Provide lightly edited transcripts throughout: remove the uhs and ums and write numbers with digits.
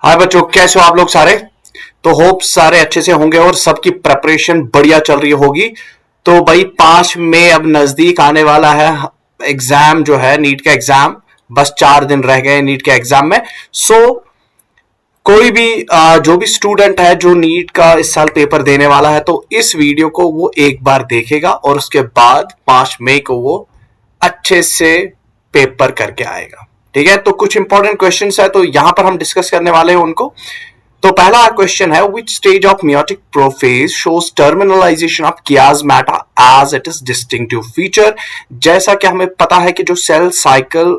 हाय बच्चों, कैसे हो आप लोग सारे। तो होप सारे अच्छे से होंगे और सबकी प्रिपरेशन बढ़िया चल रही होगी। तो भाई 5 मई अब नजदीक आने वाला है। एग्जाम जो है नीट का एग्जाम, बस 4 दिन रह गए नीट के एग्जाम में। सो कोई भी जो भी स्टूडेंट है जो नीट का इस साल पेपर देने वाला है, तो इस वीडियो को वो एक बार देखेगा और उसके बाद 5 मई को वो अच्छे से पेपर करके आएगा। ठीक है, तो कुछ इंपॉर्टेंट क्वेश्चंस है तो यहां पर हम डिस्कस करने वाले हैं उनको। तो पहला क्वेश्चन है, which stage of meiotic prophase shows terminalisation of chiasmata as it is distinctive feature. जैसा कि हमें पता है कि जो सेल साइकिल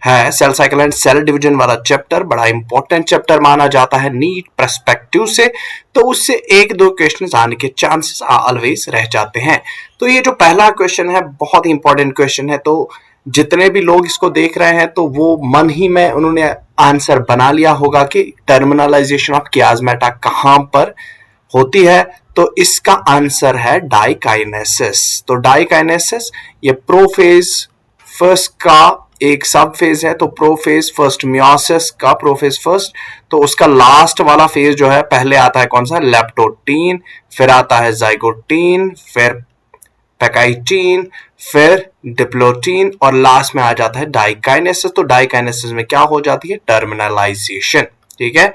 है, cell cycle and cell division वाला चैप्टर बड़ा इंपॉर्टेंट चैप्टर माना जाता है नीट पर्सपेक्टिव से। तो उससे एक दो क्वेश्चन आने के चांसेस ऑलवेज रह जाते हैं। तो ये जो पहला क्वेश्चन है बहुत ही इंपॉर्टेंट क्वेश्चन है। तो जितने भी लोग इसको देख रहे हैं तो वो मन ही में उन्होंने आंसर बना लिया होगा कि टर्मिनलाइजेशन ऑफ chiasmata कहां पर होती है। तो इसका आंसर है डाइकाइनेसिस। तो डाइकाइनेसिस ये प्रोफेज फर्स्ट का एक सब फेज है। तो प्रोफेज फर्स्ट, मियोसिस का प्रोफेज फर्स्ट, तो उसका लास्ट वाला फेज जो है पहले आता है कौन सा, लेप्टोटीन, फिर आता है जाइगोटीन, फिर पैकाइटीन, फिर डिप्लोटीन और लास्ट में आ जाता है डाइकाइनेसिस। तो डाइकाइनेसिस में क्या हो जाती है, टर्मिनलाइजेशन। ठीक है,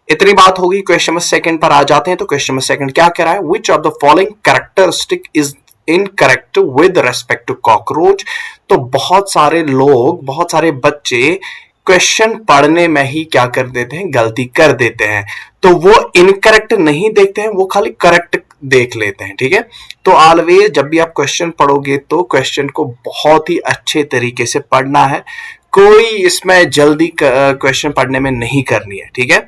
इतनी बात होगी। क्वेश्चन नंबर सेकंड पर आ जाते हैं। तो क्वेश्चन नंबर सेकंड क्या कह रहा है, which of the following characteristic is incorrect with respect to cockroach. तो बहुत सारे लोग, बहुत सारे बच्चे क्वेश्चन पढ़ने में ही क्या कर देते हैं, गलती कर देते हैं। तो वो इनकरेक्ट नहीं देखते हैं, वो खाली करेक्ट देख लेते हैं। ठीक है, तो ऑलवेज जब भी आप क्वेश्चन पढ़ोगे तो क्वेश्चन को बहुत ही अच्छे तरीके से पढ़ना है। कोई इसमें जल्दी क्वेश्चन पढ़ने में नहीं करनी है। ठीक है,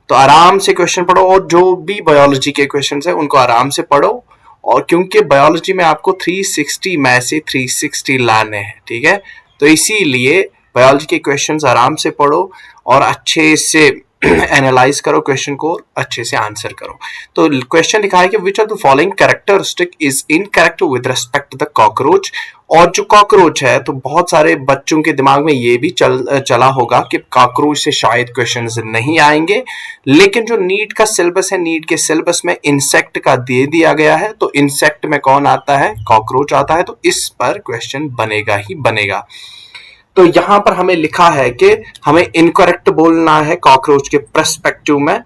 तो आराम से क्वेश्चन पढ़ो और जो भी बायोलॉजी के क्वेश्चन है उनको आराम से पढ़ो। और क्योंकि बायोलॉजी में आपको 360 में से 360 लाने हैं। ठीक है, तो इसीलिए बायोलॉजी के क्वेश्चंस आराम से पढ़ो और अच्छे से एनालाइज करो क्वेश्चन को, अच्छे से आंसर करो। तो क्वेश्चन लिखा है कि which of the following characteristic is incorrect with respect to the cockroach. और जो कॉकरोच है, तो बहुत सारे बच्चों के दिमाग में ये भी चला होगा कि कॉकरोच से शायद क्वेश्चंस नहीं आएंगे, लेकिन जो नीट का सिलेबस है, नीट के सिलेबस में इंसेक्ट का दे दिया गया है। तो इंसेक्ट में कौन आता है, कॉकरोच आता है। तो इस पर क्वेश्चन बनेगा ही बनेगा। तो यहां पर हमें लिखा है कि हमें इनकरेक्ट बोलना है कॉकरोच के पर्सपेक्टिव में।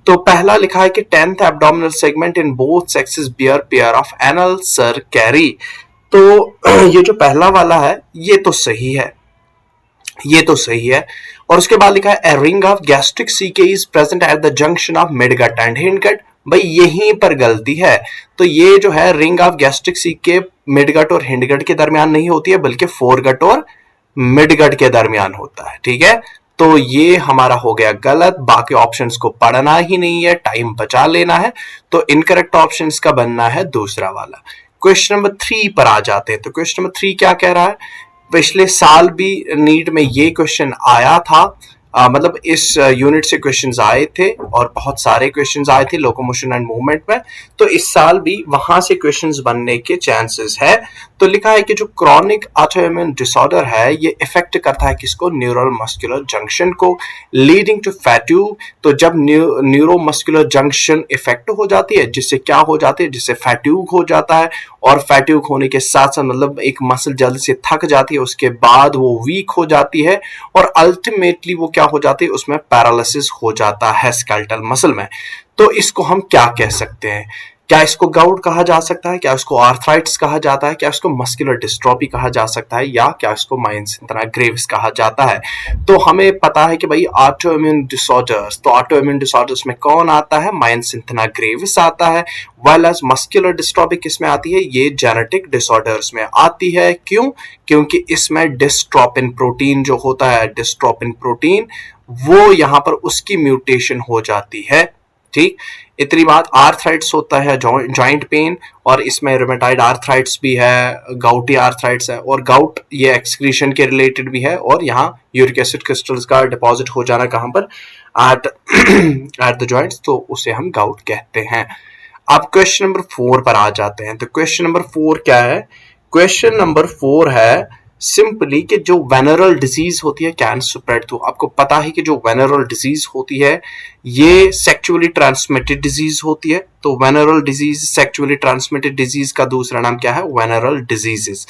तो पहला लिखा है कि 10th abdominal segment in both sexes bear pair of anal cerci. तो ये जो पहला वाला है ये तो सही है, ये तो सही है। और उसके बाद लिखा है a ring of gastric caeca is present at the junction of midgut and hindgut. भाई यहीं पर गलती है। तो ये जो है ring of gastric caeca midgut और हिंडगट के दरमियान नहीं होती है, बल्कि फोरगट और मिडगट के दरमियान होता है। ठीक है, तो ये हमारा हो गया गलत। बाकी ऑप्शंस को पढ़ना ही नहीं है, टाइम बचा लेना है। तो इनकरेक्ट ऑप्शंस का बनना है दूसरा वाला। क्वेश्चन नंबर 3 पर आ जाते हैं। तो क्वेश्चन नंबर 3 क्या कह रहा है, पिछले साल भी नीट में ये क्वेश्चन आया था। मतलब इस यूनिट से क्वेश्चंस आए थे और बहुत सारे क्वेश्चंस आए थे लोकोमोशन एंड मूवमेंट में। तो इस साल भी वहां से क्वेश्चंस बनने के चांसेस है। तो लिखा है कि जो क्रॉनिक ऑटोइम्यून डिसऑर्डर है ये इफेक्ट करता है किसको, न्यूरो मस्कुलर जंक्शन को, लीडिंग टू फैट्यूग। तो जब न्यूरो मस्कुलर जंक्शन इफेक्ट हो जाती है, जिससे क्या हो जाती है, जिससे फैट्यूग हो जाता है। और फैट्यूग होने के साथ साथ मतलब एक मसल जल्द से थक जाती है, उसके बाद वो वीक हो जाती है और अल्टीमेटली वो क्या हो जाती है, उसमें पैरालिसिस हो जाता है स्केलेटल मसल में। तो इसको हम क्या कह सकते हैं, क्या इसको गाउट कहा जा सकता है, क्या इसको आर्थराइटिस कहा जाता है, क्या इसको मस्कुलर डिस्ट्रोफी कहा जा सकता है, या क्या इसको माइनसिंथेना ग्रेव्स कहा जाता है। तो हमें पता है कि भाई ऑटोइम्यून डिसऑर्डर्स, तो ऑटोइम्यून डिसऑर्डर्स में कौन आता है, माइनसिंथेना ग्रेव्स आता है। वाइल एज मस्कुलर डिस्ट्रोफी किसमें आती है, ये जेनेटिक डिसऑर्डर्स में आती है। क्यों, क्योंकि इसमें डिस्ट्रोपिन प्रोटीन जो होता है, डिस्ट्रोपिन प्रोटीन, वो यहां पर उसकी म्यूटेशन हो जाती है। ठीक, इतनी बात। आर्थराइटिस होता है जॉइंट पेन, और इसमें रूमेटाइड आर्थराइटिस भी है, गाउटी आर्थराइटिस है। और गाउट ये एक्सक्रीशन के रिलेटेड भी है, और यहाँ यूरिक एसिड क्रिस्टल्स का डिपॉजिट हो जाना कहां पर, एट द जॉइंट्स, तो उसे हम गाउट कहते हैं। अब क्वेश्चन नंबर 4 पर आ जाते हैं। तो क्वेश्चन नंबर 4 क्या है, क्वेश्चन नंबर 4 है सिंपली कि जो वेनरल डिजीज होती है कैन स्प्रेड थ्रू। आपको पता है कि जो वेनरल डिजीज होती है ये सेक्चुअली ट्रांसमिटेड डिजीज होती है। तो venereal disease, sexually transmitted disease का दूसरा नाम क्या है? Venereal diseases.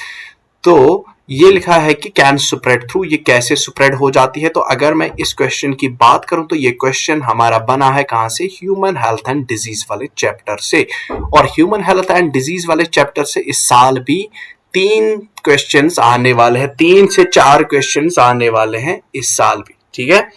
तो ये लिखा है कि कैन स्प्रेड थ्रू, ये कैसे स्प्रेड हो जाती है? तो अगर मैं इस क्वेश्चन की बात करूं तो ये क्वेश्चन हमारा बना है कहां से? ह्यूमन हेल्थ एंड डिजीज वाले चैप्टर से। और ह्यूमन हेल्थ एंड डिजीज वाले चैप्टर से इस साल भी 3 क्वेश्चंस आने वाले हैं, 3 से 4 क्वेश्चंस आने वाले हैं इस साल भी, ठीक है।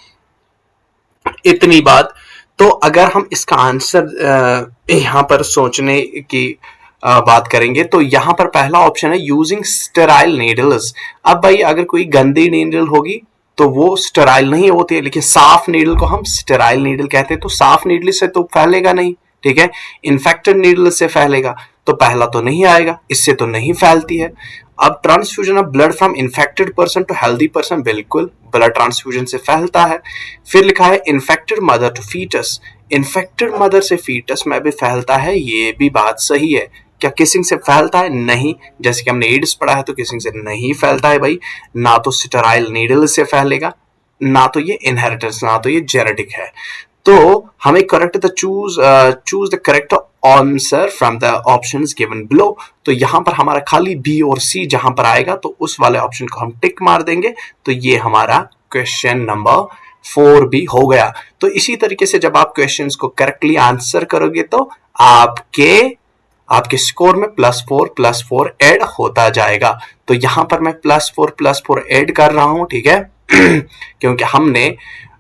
इतनी बात। तो अगर हम इसका आंसर यहां पर सोचने की बात करेंगे तो यहां पर पहला ऑप्शन है यूजिंग स्टेराइल नीडल्स। अब भाई अगर कोई गंदी नीडल होगी तो वो स्टेराइल नहीं होती है, लेकिन साफ नीडल को हम स्टेराइल नीडल कहते हैं। तो साफ नीडल से तो फैलेगा नहीं, ठीक है, इन्फेक्टेड नीडल से फैलेगा। तो पहला तो नहीं आएगा, इससे तो नहीं फैलती है। अब transfusion of blood from infected person to healthy person, बिल्कुल ब्लड ट्रांसफ्यूजन से फैलता है। फिर लिखा है infected mother to foetus, infected mother से फीटस में भी फैलता है, ये भी बात सही है। क्या किसिंग से फैलता है? नहीं। जैसे कि हमने एड्स पढ़ा है तो किसिंग से नहीं फैलता है भाई। ना तो स्टेराइल नीडल से फैलेगा, ना तो ये इनहेरिटेंस, ना तो ये जेनेटिक है। तो हमें correct the choose the correct answer from the options given below. तो यहां पर हमारा खाली बी और सी जहां पर आएगा तो उस वाले ऑप्शन को हम टिक मार देंगे। तो ये हमारा क्वेश्चन नंबर 4 भी हो गया। तो इसी तरीके से जब आप क्वेश्चंस को करेक्टली आंसर करोगे तो आपके स्कोर में +4 ऐड होता जाएगा। तो यहां पर मैं +4 ऐड कर रहा हूं, ठीक है क्योंकि हमने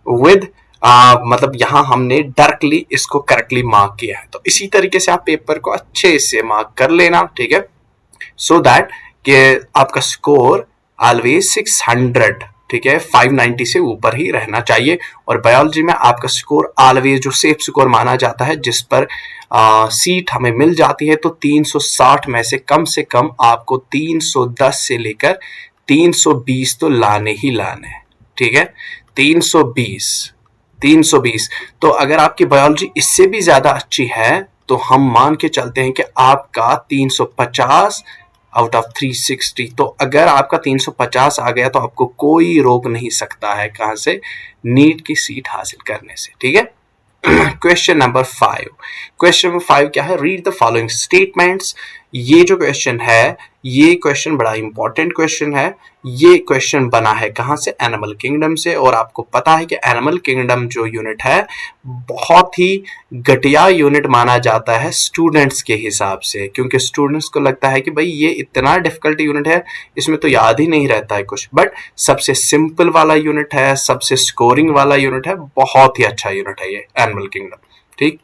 विद मतलब यहां हमने डायरेक्टली इसको करेक्टली मार्क किया है। तो इसी तरीके से आप पेपर को अच्छे से मार्क कर लेना, ठीक है, सो दैट कि आपका स्कोर ऑलवेज 600, ठीक है, 590 से ऊपर ही रहना चाहिए। और बायोलॉजी में आपका स्कोर ऑलवेज जो सेफ स्कोर माना जाता है, जिस पर सीट हमें मिल जाती है, तो 360 में से कम आपको 310 से लेकर 320 तो लाने ही लाने हैं, ठीक है, 320। तो अगर आपकी बायोलॉजी इससे भी ज्यादा अच्छी है तो हम मान के चलते हैं कि आपका 350 आउट ऑफ 360। तो अगर आपका 350 आ गया तो आपको कोई रोक नहीं सकता है कहां से? नीट की सीट हासिल करने से, ठीक है। क्वेश्चन नंबर 5 क्या है? Read the following statements. ये जो क्वेश्चन है, ये क्वेश्चन बड़ा इंपॉर्टेंट क्वेश्चन है। ये क्वेश्चन बना है कहां से? एनिमल किंगडम से। और आपको पता है कि एनिमल किंगडम जो यूनिट है बहुत ही घटिया यूनिट माना जाता है स्टूडेंट्स के हिसाब से, क्योंकि स्टूडेंट्स को लगता है कि भाई ये इतना डिफिकल्ट यूनिट है, इसमें तो याद ही नहीं रहता है कुछ। बट सबसे सिंपल वाला यूनिट है, सबसे स्कोरिंग वाला यूनिट है, बहुत ही अच्छा यूनिट है ये एनिमल किंगडम, ठीक।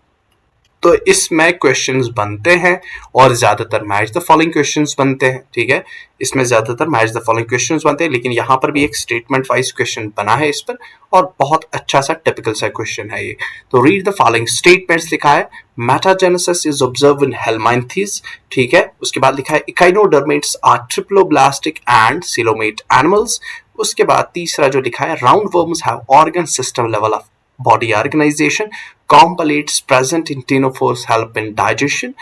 तो इसमें क्वेश्चंस बनते हैं और ज्यादातर मैच द फॉलोइंग क्वेश्चंस बनते हैं, ठीक है, इसमें ज्यादातर मैच द फॉलोइंग क्वेश्चंस बनते हैं। लेकिन यहाँ पर भी एक स्टेटमेंट वाइज क्वेश्चन बना है इस पर, और बहुत अच्छा सा टिपिकल सा क्वेश्चन है ये। तो रीड द फॉलोइंग स्टेटमेंट्स लिखा है, metagenesis is observe in helminthes, ठीक है। उसके बाद लिखा है echinoderms are triploblastic and coelomate animals. उसके बाद तीसरा जो लिखा है, round worms have organ system level of body organization, completes present in ctenophores help in digestion,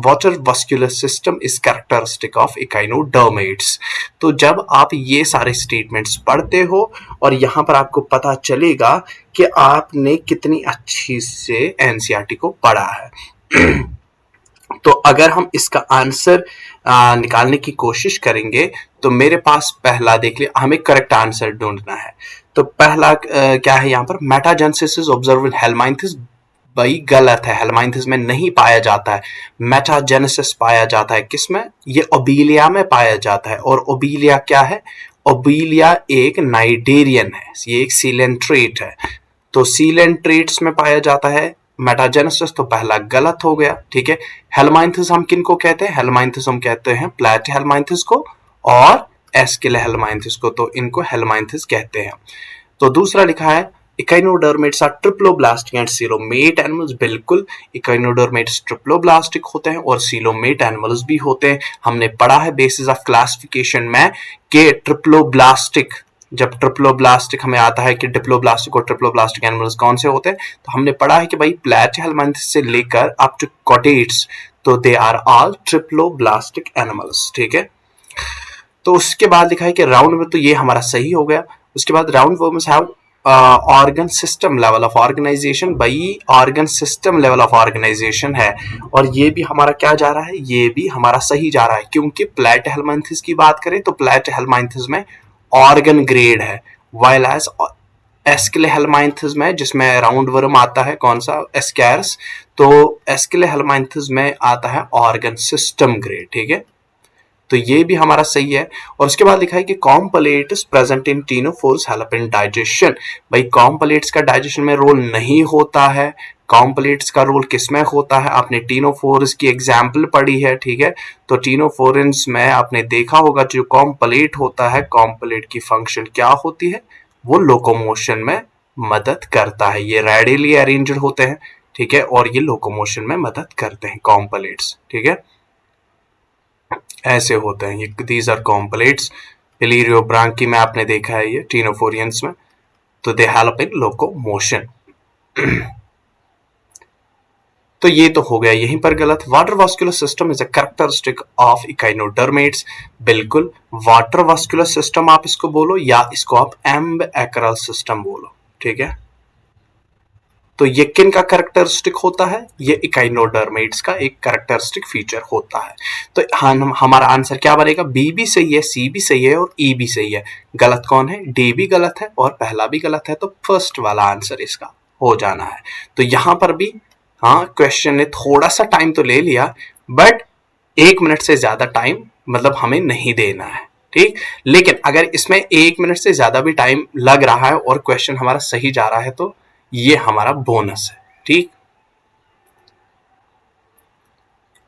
water vascular system is characteristic of echinodermates। तो जब आप ये सारे स्टेटमेंट्स पढ़ते हो और यहां पर आपको पता चलेगा कि आपने कितनी अच्छी से एनसीईआरटी को पढ़ा है। तो अगर हम इसका आंसर निकालने की कोशिश करेंगे तो मेरे पास पहला देख लिया, हमें करेक्ट आंसर ढूंढना है। तो पहला क्या है यहाँ पर? Metagenesis is observe in helminthes. भाई गलत है, हेलमिंथेस में नहीं पाया जाता है, मेटाजेनेसिस पाया जाता है किसमें? ये ओबीलिया में पाया जाता है। और ओबीलिया क्या है? ओबीलिया एक नाइडेरियन है, ये एक सीलेंट्रेट है। तो सीलेंट्रेट्स में पाया जाता है मेटाजेनेसिस, तो पहला गलत हो गया, ठीक है। हेलमिंथेस हम किनको कहते हैं? हेलमिंथेस हम कहते हैं प्लेटिहेलमिंथेस को और एस्किल हेलमिंथेस को, तो इनको हेलमिंथेस कहते हैं। तो दूसरा लिखा है echinoderms are triploblastic and coelomate animals. बिल्कुल, इकाइनोडर्मेट्स ट्रिप्लोब्लास्टिक होते हैं और सीलोमेट एनिमल्स भी होते हैं। हमने पढ़ा है बेसिस ऑफ क्लासिफिकेशन में कि ट्रिप्लोब्लास्टिक, जब ट्रिप्लोब्लास्टिक हमें आता है कि डिप्लोब्लास्टिक और ट्रिप्लोब्लास्टिक एनिमल्स कौन से होते हैं, तो हमने पढ़ा है कि भाई प्लेटिहेलमिंथेस से लेकर अप टू कॉटेट्स, तो they are all triploblastic animals, ठीक है। तो उसके बाद लिखा है कि राउंड में, तो ये हमारा सही हो गया। उसके बाद round worms have organ system level of organization, भाई organ system level of organization है, और ये भी हमारा क्या जा रहा है, ये भी हमारा सही जा रहा है, क्योंकि प्लेटहेलमिन्थस की बात करें तो प्लेटहेलमिन्थस में ऑर्गन ग्रेड है, वाइल एज एस्केलेहेलमिन्थस में, जिसमें राउंड वर्म आता है कौन सा, एस्कैरस, तो एस्केलेहेलमिन्थस में आता है ऑर्गन सिस्टम ग्रेड, ठीक है। तो ये भी हमारा सही है। और उसके बाद लिखा है कि comb plates present in ctenophores help in digestion, भाई कॉम्पलेट्स का डाइजेशन में रोल नहीं होता है। कॉम्पलेट्स का रोल किसमें होता है, आपने टीनोफोर्स की एग्जाम्पल पढ़ी है, ठीक है। तो टीनोफोरेंस में आपने देखा होगा जो कॉम्पलेट होता है, कॉम्पलेट की फंक्शन क्या होती है, वो लोकोमोशन में मदद करता है। ये रेडियली अरेंज्ड होते हैं, ठीक है, और ये लोकोमोशन में मदद करते हैं कॉम्पलेट्स, ठीक है, ऐसे होते हैं ये। These are कॉम्पलेट्स। इलीरियो ब्रांकी में आपने देखा है ये टीनोफोरियंस में, तो दे हेल्प इन लोकोमोशन। तो ये तो हो गया यहीं पर गलत। Water vascular system is a characteristic of echinoderms, बिल्कुल वाटर वास्कुलर सिस्टम आप इसको बोलो, या इसको आप एम्बएक्रल सिस्टम बोलो, ठीक है। तो ये किन का कैरेक्टरिस्टिक होता है, ये इकाइनोडर्मेट्स का एक कैरेक्टरिस्टिक फीचर होता है। तो हमारा आंसर क्या बनेगा, बी भी सही है, सी भी सही है और ई भी सही है। गलत कौन है, डी भी गलत है और पहला भी गलत है, तो फर्स्ट वाला आंसर इसका हो जाना है। तो यहां पर भी हाँ, क्वेश्चन ने थोड़ा सा टाइम तो ले लिया, बट 1 मिनट से ज्यादा टाइम मतलब हमें नहीं देना है, ठीक। लेकिन अगर इसमें 1 मिनट से ज्यादा भी टाइम लग रहा है और क्वेश्चन हमारा सही जा रहा है, तो ये हमारा बोनस है, ठीक।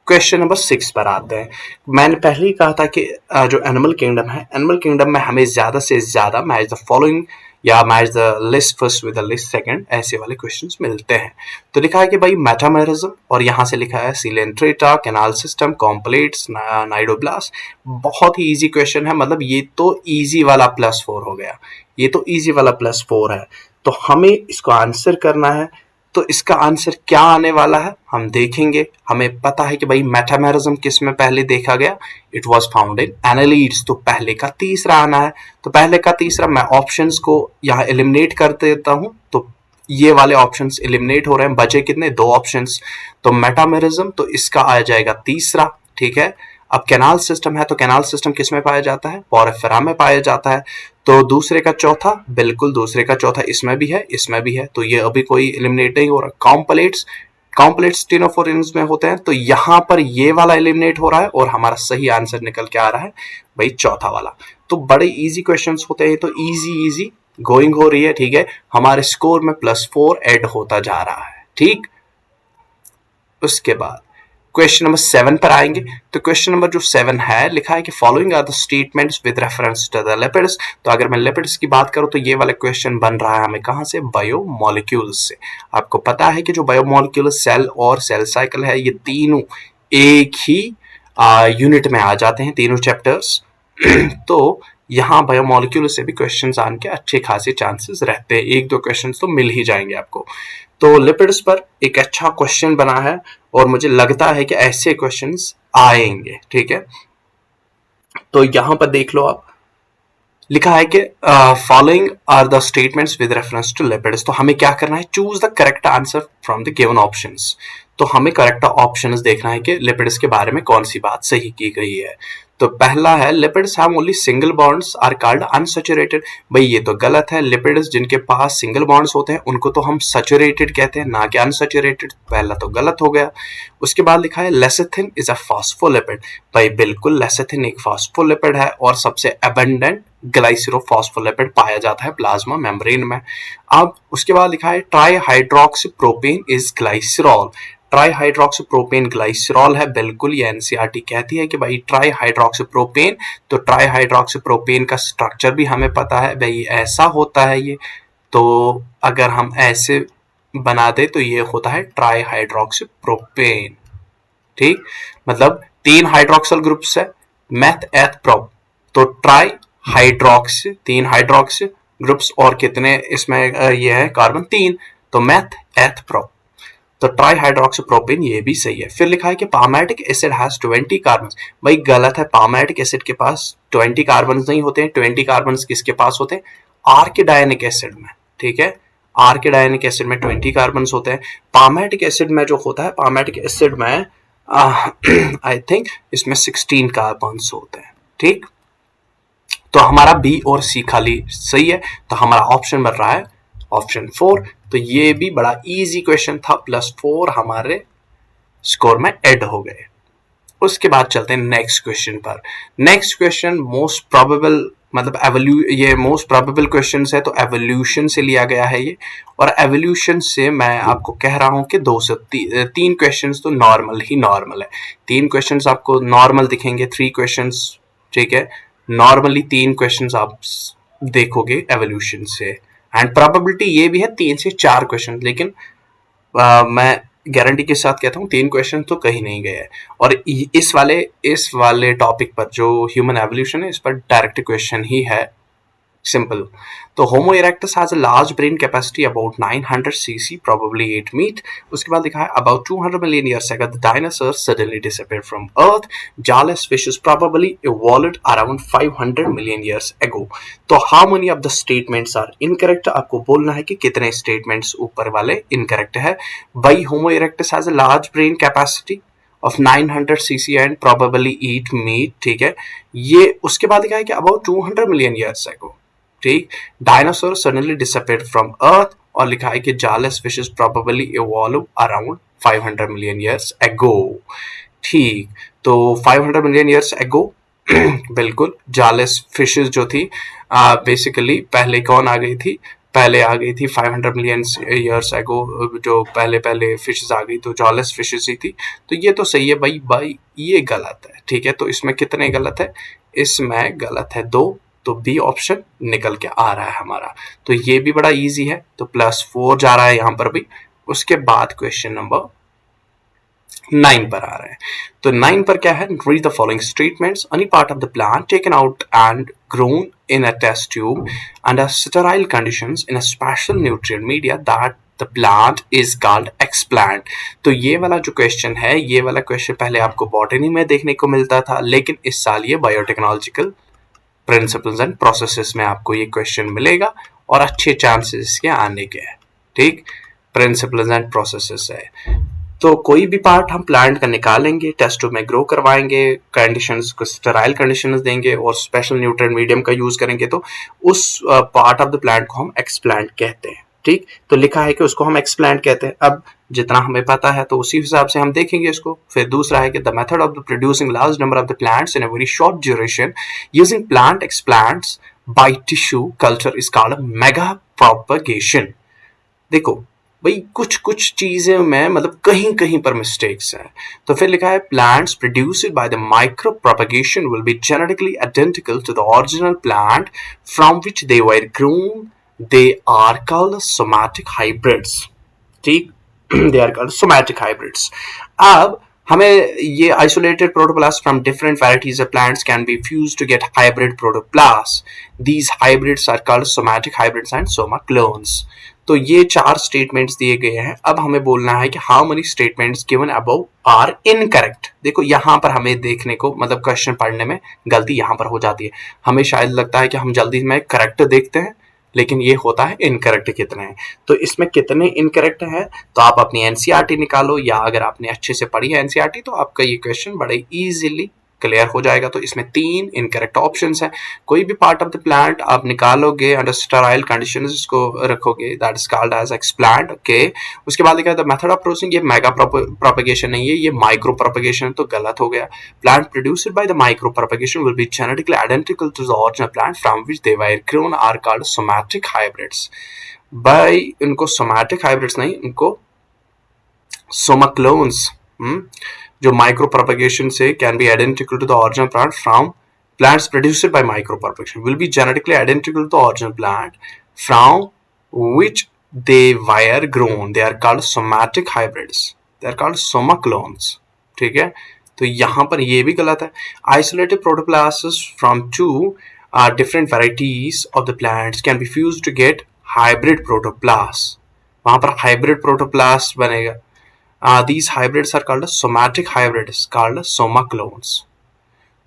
क्वेश्चन नंबर 6 पर आते हैं। मैंने पहले ही कहा था कि जो एनिमल किंगडम है, एनिमल किंगडम में हमें ज्यादा से ज्यादा मैच द फॉलोइंग या match the list first with the list second, ऐसे वाले क्वेश्चंस मिलते हैं। तो लिखा है कि भाई मेटामेरिज्म, और यहां से लिखा है सीलेंट्रेटा, कैनाल सिस्टम, कॉम्प्लेट्स, नाइडोब्लास्ट। बहुत ही इजी क्वेश्चन है, मतलब ये तो इजी वाला +4 हो गया, ये तो इजी वाला +4 है। तो हमें इसको आंसर करना है, तो इसका आंसर क्या आने वाला है हम देखेंगे। हमें पता है कि भाई मेटामेरिज्म किस में पहले देखा गया, it was found in annelids, तो पहले का तीसरा आना है। तो पहले का तीसरा, मैं ऑप्शंस को यहाँ एलिमिनेट कर देता हूं, तो ये वाले ऑप्शंस एलिमिनेट हो रहे हैं, बचे कितने, 2 ऑप्शंस। तो मेटामेरिज्म, तो इसका आ जाएगा तीसरा, ठीक है। अब कैनाल सिस्टम है, तो कैनाल सिस्टम किस में पाया जाता है, पोरिफेरा में पाया जाता है। तो दूसरे का चौथा, बिल्कुल दूसरे का चौथा इसमें भी है, इसमें भी है, तो ये अभी कोई एलिमिनेट नहीं हो रहा। कॉम्प्लेट्स, कॉम्प्लेट्स टीनोफोरेंस में होते हैं, तो यहां पर ये वाला एलिमिनेट हो रहा है और हमारा सही आंसर निकल के आ रहा है भाई चौथा वाला। तो बड़े इजी क्वेश्चंस होते हैं, तो इजी इजी गोइंग हो रही है, ठीक है। हमारे स्कोर में +4 ऐड होता जा रहा है, ठीक। उसके बाद क्वेश्चन नंबर 7 पर आएंगे। तो क्वेश्चन नंबर जो 7 है, लिखा है कि following are the statements with reference to the lipids. तो अगर मैं लिपिड्स की बात करूं, तो ये वाला क्वेश्चन बन रहा है हमें कहां से, बायोमोलिक्यूल्स से। आपको पता है कि जो बायोमोलिक्यूल सेल और सेल साइकिल है, ये तीनों एक ही यूनिट में आ जाते हैं, तीनों चैप्टर्स। तो यहाँ बायोमोलिक्यूल से भी क्वेश्चंस आने के अच्छे खासे चांसेस रहते हैं, 1-2 क्वेश्चंस तो मिल ही जाएंगे आपको। तो लिपिड्स पर एक अच्छा क्वेश्चन बना है और मुझे लगता है कि ऐसे क्वेश्चंस आएंगे, ठीक है। तो यहां पर देख लो आप, लिखा है कि following are the statements with reference to lipids. तो हमें क्या करना है, choose the correct answer from the given options. तो हमें करेक्ट ऑप्शंस देखना है कि लिपिड्स के बारे में कौन सी बात सही की गई है। तो पहला है, lipids have only single bonds are called unsaturated. भाई ये तो गलत है, लिपिड्स जिनके पास सिंगल बॉन्ड्स होते हैं उनको तो हम सैचुरेटेड कहते हैं, ना कि अनसैचुरेटेड। पहला तो गलत हो गया। उसके बाद लिखा है लेसिथिन इज अ फॉस्फोलिपिड। भाई बिल्कुल लेसिथिन एक फॉस्फोलिपिड है और सबसे अबंडेंट ग्लाइसरोफॉस्फोलिपिड पाया जाता है प्लाज्मा मेम्ब्रेन में। अब उसके बाद लिखा है ट्राईहाइड्रोक्सीप्रोपेन इज ग्लाइसरॉल। ट्राईहाइड्रोक्सीप्रोपेन ग्लाइसरॉल है, बिल्कुल ये एनसीईआरटी कहती है कि भाई ट्राईहाइड्रोक्सीप्रोपेन। तो ट्राईहाइड्रोक्सीप्रोपेन का स्ट्रक्चर भी हमें पता है भाई, ऐसा होता है ये। तो अगर हम ऐसे बना दे तो ये होता है ट्राईहाइड्रोक्सीप्रोपेन, ठीक। मतलब 3 हाइड्रोक्सिल ग्रुप्स है, मेथ एथ प्रोप। तो ट्राई हाइड्रोक्स 3 हाइड्रोक्स ग्रुप्स और कितने इसमें ये है कार्बन 3, तो मेथ एथ प्रोप। तो ट्राईहाइड्रोक्सीप्रोपेन ये भी सही है। फिर लिखा है कि पामेटिक एसिड हैज 20 कार्बन। भाई गलत है, पामेटिक एसिड के पास 20 कार्बन नहीं होते हैं। 20 कार्बन किसके पास होते हैं? आर्किडायनिक एसिड में, ठीक है, आर्किडायनिक एसिड में 20 कार्बन होते हैं। पामेटिक एसिड में जो होता है, पामेटिक एसिड में आई थिंक इसमें 16 कार्बन होते हैं, ठीक। तो हमारा बी और सी खाली सही है, तो हमारा ऑप्शन बन रहा है ऑप्शन 4। तो ये भी बड़ा इजी क्वेश्चन था, +4 हमारे स्कोर में ऐड हो गए। उसके बाद चलते हैं नेक्स्ट क्वेश्चन पर। नेक्स्ट क्वेश्चन मोस्ट प्रोबेबल, मतलब ये मोस्ट प्रोबेबल क्वेश्चन है, तो एवोल्यूशन से लिया गया है ये। और एवोल्यूशन से मैं आपको कह रहा हूं कि 2 से 3 क्वेश्चन तो नॉर्मल ही नॉर्मल है। 3 क्वेश्चन आपको नॉर्मल दिखेंगे, 3 क्वेश्चन, ठीक है। नॉर्मली 3 क्वेश्चन आप देखोगे एवोल्यूशन से, एंड प्रोबेबिलिटी ये भी है 3 से 4 क्वेश्चन, लेकिन मैं गारंटी के साथ कहता हूँ 3 क्वेश्चन तो कहीं नहीं गए हैं। और इस वाले टॉपिक पर जो ह्यूमन एवोल्यूशन है, इस पर डायरेक्ट क्वेश्चन ही है, सिंपल। तो Homo erectus has a large brain capacity about 900 cc, probably 8 meat. उसके बाद लिखा है about 200 million years ago the dinosaurs suddenly disappeared from earth, jawless fishes probably evolved around 500 million years ago। तो how many of the statements are incorrect? आपको बोलना है कि कितने स्टेटमेंट्स ऊपर वाले इनकरेक्ट है। भाई Homo erectus has a large brain capacity of 900 cc and probably eat meat, ठीक है। ये उसके बाद लिखा है कि about 200 million years ago, ठीक। Dinosaur suddenly disappeared from earth, और लिखा है कि jawless fishes probably evolve around 500 million years ago, ठीक। तो 500 मिलियन ईयर्स एगो बिल्कुल जालेस फिशेस जो थी, बेसिकली पहले कौन आ गई थी? पहले आ गई थी 500 मिलियन ईयर्स एगो, जो पहले फिशेस आ गई तो जॉलेस फिशेस ही थी। तो ये तो सही है भाई ये गलत है, ठीक है। तो इसमें कितने गलत है? इसमें गलत है 2, तो बी ऑप्शन निकल के आ रहा है हमारा। तो ये भी बड़ा इजी है, तो +4 जा रहा है यहां पर भी। उसके बाद क्वेश्चन नंबर 9 पर आ रहा है। तो 9 पर क्या है? Read the following statements, any part of the plant taken out and grown in a test tube under sterile conditions in a special nutrient media that the plant is called explant. तो ये वाला जो question है, ये वाला question पहले आपको botany में देखने को मिलता था, लेकिन इस साल ये बायोटेक्नोलॉजिकल प्रिंसिपल्स एंड प्रोसेसेस में आपको ये क्वेश्चन मिलेगा, और अच्छे चांसेस इसके आने के हैं, ठीक। प्रिंसिपल्स एंड प्रोसेसेस है, तो कोई भी पार्ट हम प्लांट का निकालेंगे, टेस्ट ट्यूब में ग्रो करवाएंगे, कंडीशंस को स्टेराइल कंडीशंस देंगे और स्पेशल न्यूट्रिएंट मीडियम का यूज करेंगे, तो उस पार्ट ऑफ द प्लांट को हम एक्सप्लांट कहते हैं, ठीक। तो लिखा है कि उसको हम एक्सप्लांट कहते हैं। अब जितना हमें पता है तो उसी हिसाब से हम देखेंगे इसको। फिर दूसरा है कि the method of the producing large number of the plants in a very short duration using plant explants by tissue culture is called mega propagation. देखो भाई कुछ चीजें में मतलब कहीं कहीं पर मिस्टेक्स है। तो फिर लिखा है plants produced by the micro propagation will be genetically identical to the original plant from which they were grown, they are called somatic hybrids, ठीक। They are called somatic hybrids. अब हमें ये isolated protoplast from different varieties of plants can be fused to get hybrid protoplast. These hybrids are called somatic hybrids and somaclones. तो ये 4 statements दिए गए हैं। अब हमें बोलना है कि how many statements given above are incorrect. देखो यहां पर हमें देखने को मतलब क्वेश्चन पढ़ने में गलती यहां पर हो जाती है। हमें शायद लगता है कि हम जल्दी में करेक्ट देखते हैं, लेकिन ये होता है इनकरेक्ट कितने हैं। तो इसमें कितने इनकरेक्ट हैं, तो आप अपनी एनसीईआरटी निकालो, या अगर आपने अच्छे से पढ़ी है एनसीईआरटी तो आपका ये क्वेश्चन बड़े इजीली क्लियर हो जाएगा। तो इसमें 3 इनकरेक्ट ऑप्शंस हैं। कोई भी पार्ट ऑफ द प्लांट आप निकालोगे अंडर स्टेराइल कंडीशंस, इसको रखोगे, that is called as explant, okay. उसके बाद लिखा है द मेथड ऑफ प्रोसेसिंग, ये मेगा प्रोपगेशन नहीं है, ये माइक्रो प्रोपगेशन, तो गलत हो गया। Plant produced by the micro propagation will be genetically identical to the original plant from which they were grown are called somatic hybrids. भाई इनको सोमैटिक हाइब्रिड्स नहीं, इनको सोमा क्लोन्स, जो माइक्रो प्रोपगेशन से can be identical to the original plant from plants produced by micropropagation will be genetically identical to the original plant from which they were grown. They are called somatic hybrids. They are called soma clones. ठीक है, तो यहां पर ये भी गलत है. Isolated protoplasts from two different varieties of the plants can be fused to get hybrid protoplasts. वहां पर hybrid protoplast बनेगा. These hybrids are called as somatic hybrids, called as soma clones.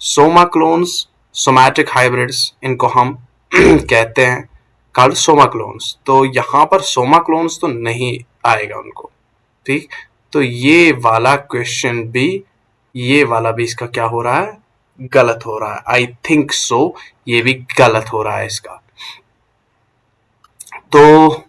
Soma clones, somatic hybrids, इनको हम कहते हैं called soma clones. तो यहाँ पर soma clones तो नहीं आएगा उनको, ठीक. तो ये वाला क्वेश्चन भी, ये वाला भी इसका क्या हो रहा है, गलत हो रहा है. आई थिंक सो ये भी गलत हो रहा है इसका. तो